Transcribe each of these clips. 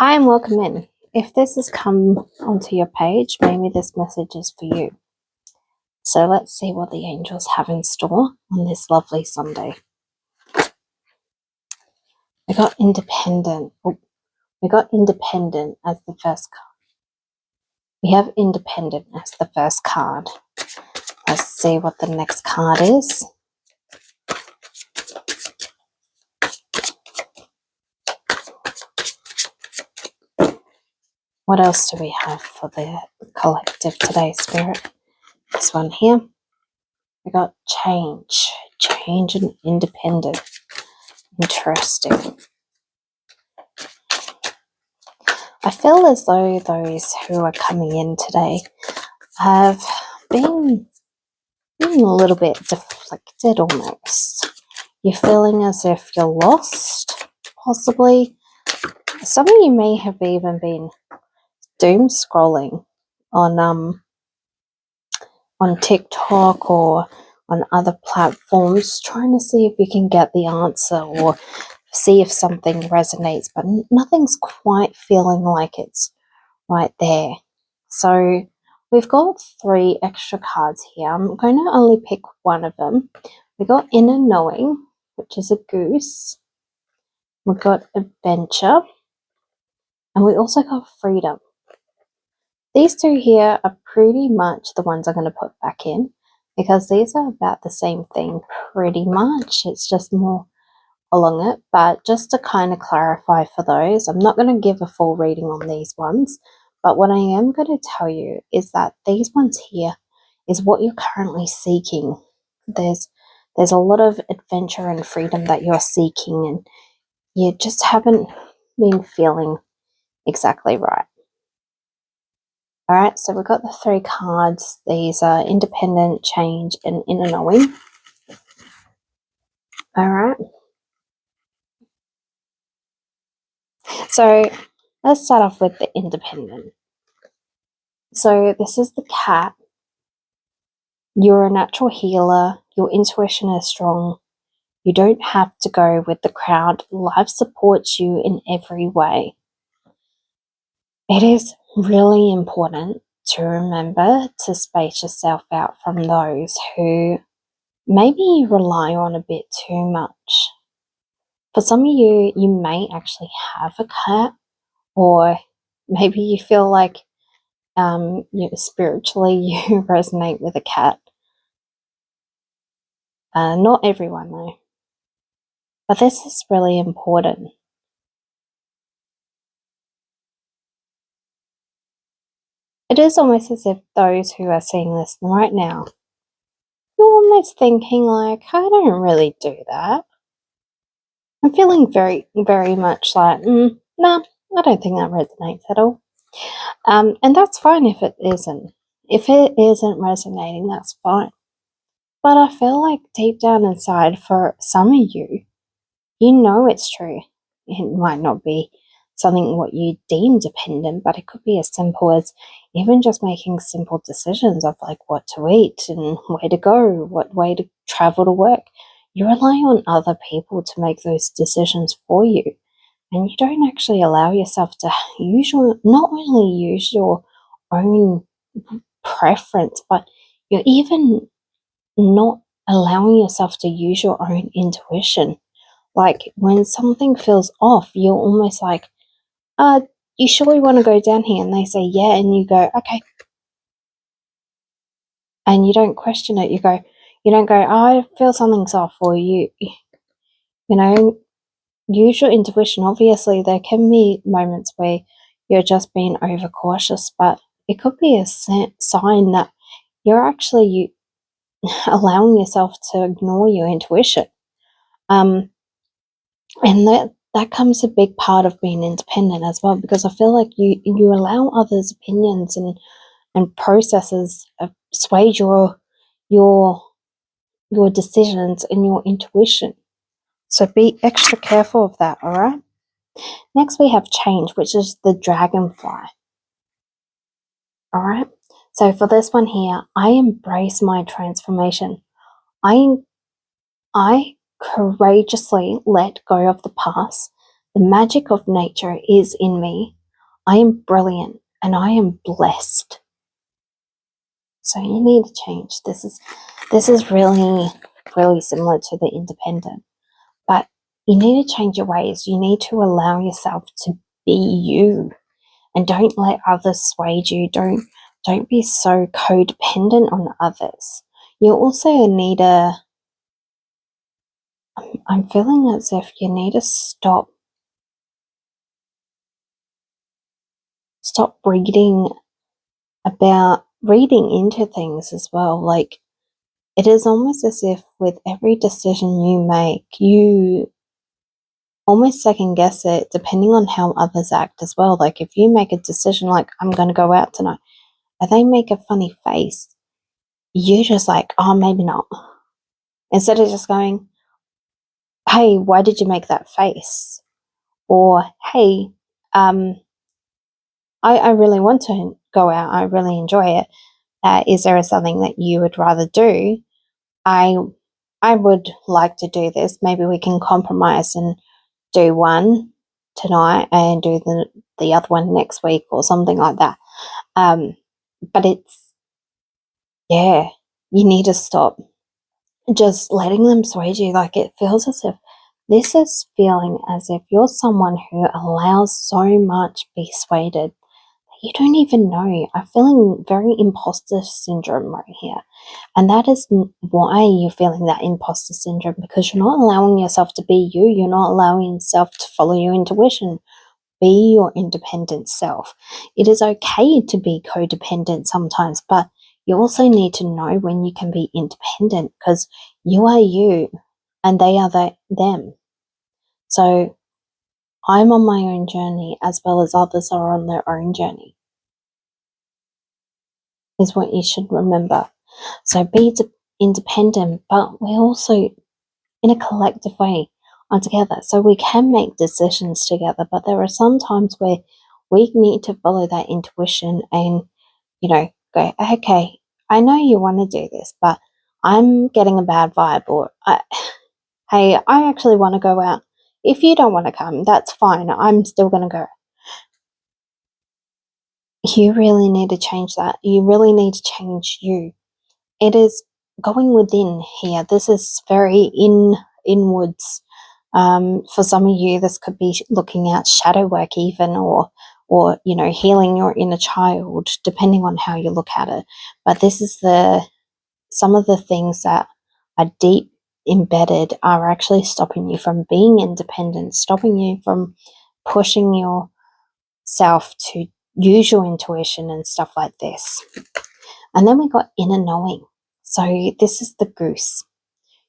Hi and welcome in. If this has come onto your page, maybe this message is for you. So let's see what the angels have in store on this lovely Sunday. We got independent. We got independent as the first card. We have independent as the first card. Let's see what the next card is. What else do we have for the collective today, Spirit? This one here. We got change and independent. Interesting. I feel as though those who are coming in today have been a little bit deflected almost. You're feeling as if you're lost, possibly. Some of you may have even been doom scrolling on TikTok or on other platforms, trying to see if you can get the answer or see if something resonates, but nothing's quite feeling like it's right there. So we've got 3 extra cards here. I'm going to only pick one of them. We got inner knowing, which is a goose. We've got adventure. And we also got freedom. These 2 here are pretty much the ones I'm going to put back in because these are about the same thing pretty much. It's just more along it. But just to kind of clarify for those, I'm not going to give a full reading on these ones. But what I am going to tell you is that these ones here is what you're currently seeking. There's a lot of adventure and freedom that you're seeking, and you just haven't been feeling exactly right. All right, so we've got the 3 cards. These are independent, change, and inner knowing. All right. So let's start off with the independent. So this is the cat. You're a natural healer. Your intuition is strong. You don't have to go with the crowd. Life supports you in every way. It is really important to remember to space yourself out from those who maybe you rely on a bit too much. For some of you, you may actually have a cat, or maybe you feel like spiritually you resonate with a cat. Not everyone though. But this is really important. It is almost as if those who are seeing this right now, you're almost thinking like, I don't really do that. I'm feeling very, very much like, nah, I don't think that resonates at all. And that's fine if it isn't. If it isn't resonating, that's fine. But I feel like deep down inside, for some of you, you know it's true. It might not be something what you deem dependent, but it could be as simple as even just making simple decisions of like what to eat and where to go, what way to travel to work. You rely on other people to make those decisions for you. And you don't actually allow yourself to not only use your own preference, but you're even not allowing yourself to use your own intuition. Like when something feels off, you're almost like, you surely want to go down here? And they say, yeah. And you go, okay. And you don't question it. You don't go, oh, I feel something's off. Or you know, use your intuition. Obviously, there can be moments where you're just being overcautious, but it could be a sign that you're actually allowing yourself to ignore your intuition. And that comes a big part of being independent as well, because I feel like you allow others' opinions and processes sway your decisions and your intuition. So be extra careful of that, all right? Next we have change, which is the dragonfly. All right. So for this one here, I embrace my transformation. I courageously let go of the past The magic of nature is in me. I am brilliant and I am blessed. So you need to change. This is really, really similar to the independent. But you need to change your ways. You need to allow yourself to be you. And don't let others sway you. Don't be so codependent on others. You also need to, I'm feeling as if you need to stop reading into things as well. Like, it is almost as if with every decision you make, you almost second guess it depending on how others act as well. Like, if you make a decision like, I'm going to go out tonight, and they make a funny face, you're just like, oh, maybe not. Instead of just going, hey, why did you make that face? Or, hey, I really want to go out. I really enjoy it. Is there something that you would rather do? I would like to do this. Maybe we can compromise and do one tonight and do the other one next week or something like that. But it's, yeah, you need to stop just letting them sway you. Like, it feels as if this is feeling as if you're someone who allows so much be swayed that you don't even know. I'm feeling very imposter syndrome right here. And that is why you're feeling that imposter syndrome, because you're not allowing yourself to be you. You're not allowing yourself to follow your intuition. Be your independent self. It is okay to be codependent sometimes, but you also need to know when you can be independent, because you are you and they are them. So I'm on my own journey as well as others are on their own journey, is what you should remember. So be independent, but we're also in a collective way are together. So we can make decisions together, but there are some times where we need to follow that intuition and, go, okay, I know you want to do this, but I'm getting a bad vibe, or hey, I actually want to go out. If you don't want to come, that's fine. I'm still going to go. You really need to change that. You really need to change you. It is going within here. This is very inwards. For some of you, this could be looking at shadow work even, or healing your inner child, depending on how you look at it. But this is some of the things that are deep embedded are actually stopping you from being independent, stopping you from pushing yourself to use your intuition and stuff like this. And then we got inner knowing. So this is the goose.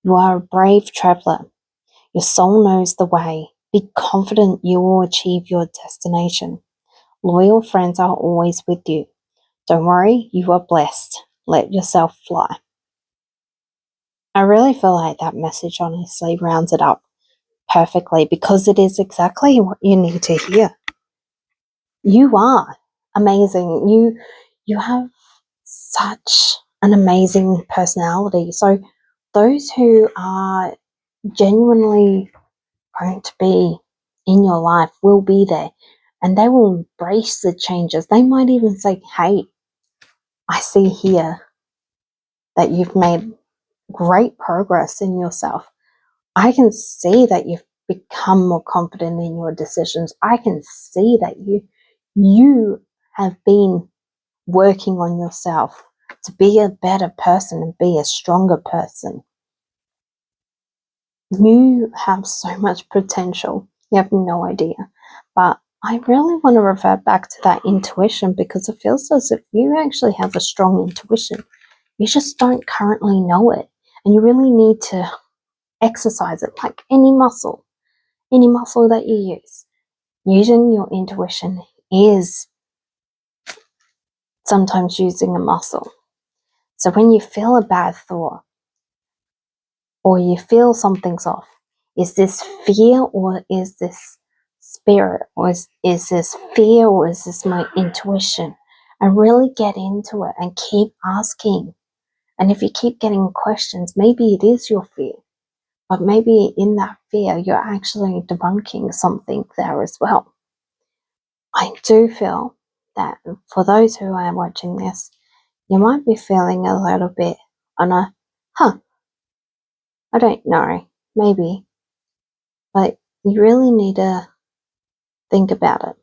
You are a brave traveler. Your soul knows the way. Be confident you will achieve your destination. Loyal friends are always with you. Don't worry, you are blessed. Let yourself fly. I really feel like that message honestly rounds it up perfectly, because it is exactly what you need to hear. You are amazing. You have such an amazing personality. So those who are genuinely going to be in your life will be there, and they will embrace the changes. They might even say, hey, I see here that you've made great progress in yourself. I can see that you've become more confident in your decisions. I can see that you have been working on yourself to be a better person and be a stronger person. You have so much potential. You have no idea. But I really want to revert back to that intuition, because it feels as if you actually have a strong intuition. You just don't currently know it. And you really need to exercise it like any muscle that you use. Using your intuition is sometimes using a muscle. So when you feel a bad thought, or you feel something's off, is this fear, or is this spirit, or is this fear, or is this my intuition? And really get into it and keep asking. And if you keep getting questions, maybe it is your fear. But maybe in that fear, you're actually debunking something there as well. I do feel that for those who are watching this, you might be feeling a little bit on a, I don't know, maybe, but you really need to think about it.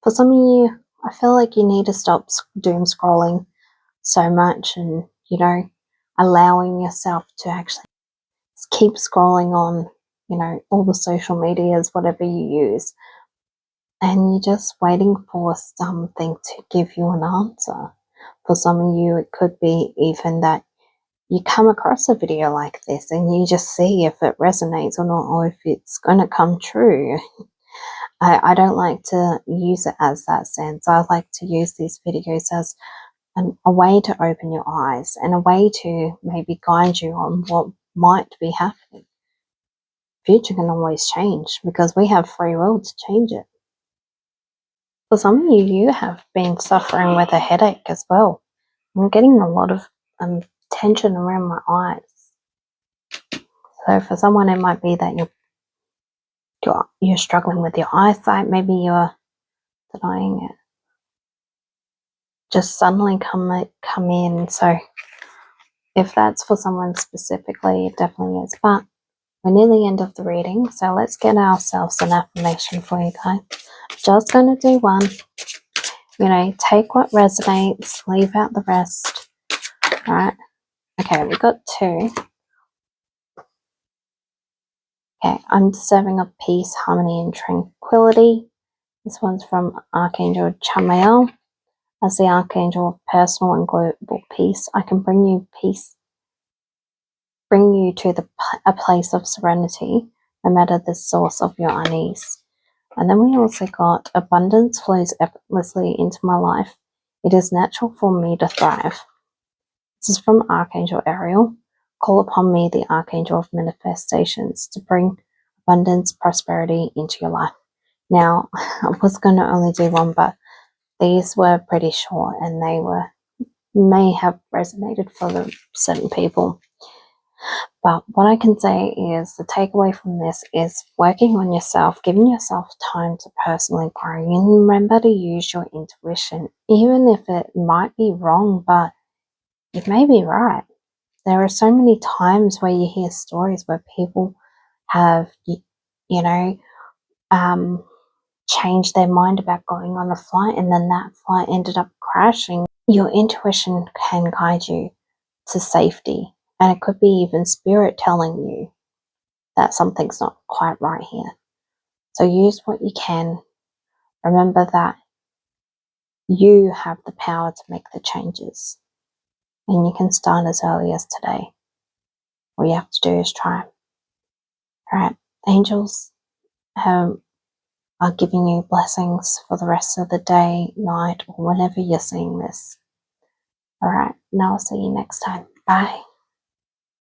For some of you, I feel like you need to stop doom scrolling so much and, allowing yourself to actually keep scrolling on, all the social medias, whatever you use, and you're just waiting for something to give you an answer. For some of you, it could be even that you come across a video like this and you just see if it resonates or not, or if it's going to come true. I don't like to use it as that sense. I like to use these videos as a way to open your eyes and a way to maybe guide you on what might be happening. Future can always change because we have free will to change it. For some of you, you have been suffering with a headache as well. I'm getting a lot of tension around my eyes. So for someone, it might be that you're struggling with your eyesight. Maybe you're denying it. Just suddenly come in. So if that's for someone specifically, it definitely is. But we're near the end of the reading, so let's get ourselves an affirmation for you guys. Just going to do one. Take what resonates, leave out the rest. All right. Okay, we got 2. Okay, I'm deserving of peace, harmony, and tranquility. This one's from Archangel Chamuel. As the Archangel of personal and global peace, I can bring you peace, bring you to a place of serenity, no matter the source of your unease. And then we also got abundance flows effortlessly into my life. It is natural for me to thrive. This is from Archangel Ariel. Call upon me, the Archangel of manifestations, to bring abundance, prosperity into your life. Now, I was going to only do one, but these were pretty short and they may have resonated for certain people. But what I can say is the takeaway from this is working on yourself, giving yourself time to personally grow. And remember to use your intuition, even if it might be wrong, but it may be right. There are so many times where you hear stories where people have, changed their mind about going on a flight and then that flight ended up crashing. Your intuition can guide you to safety, and it could be even spirit telling you that something's not quite right here. So use what you can. Remember that you have the power to make the changes, and you can start as early as today. All you have to do is try. All right, angels are giving you blessings for the rest of the day, night, or whenever you're seeing this. All right, now I'll see you next time. Bye.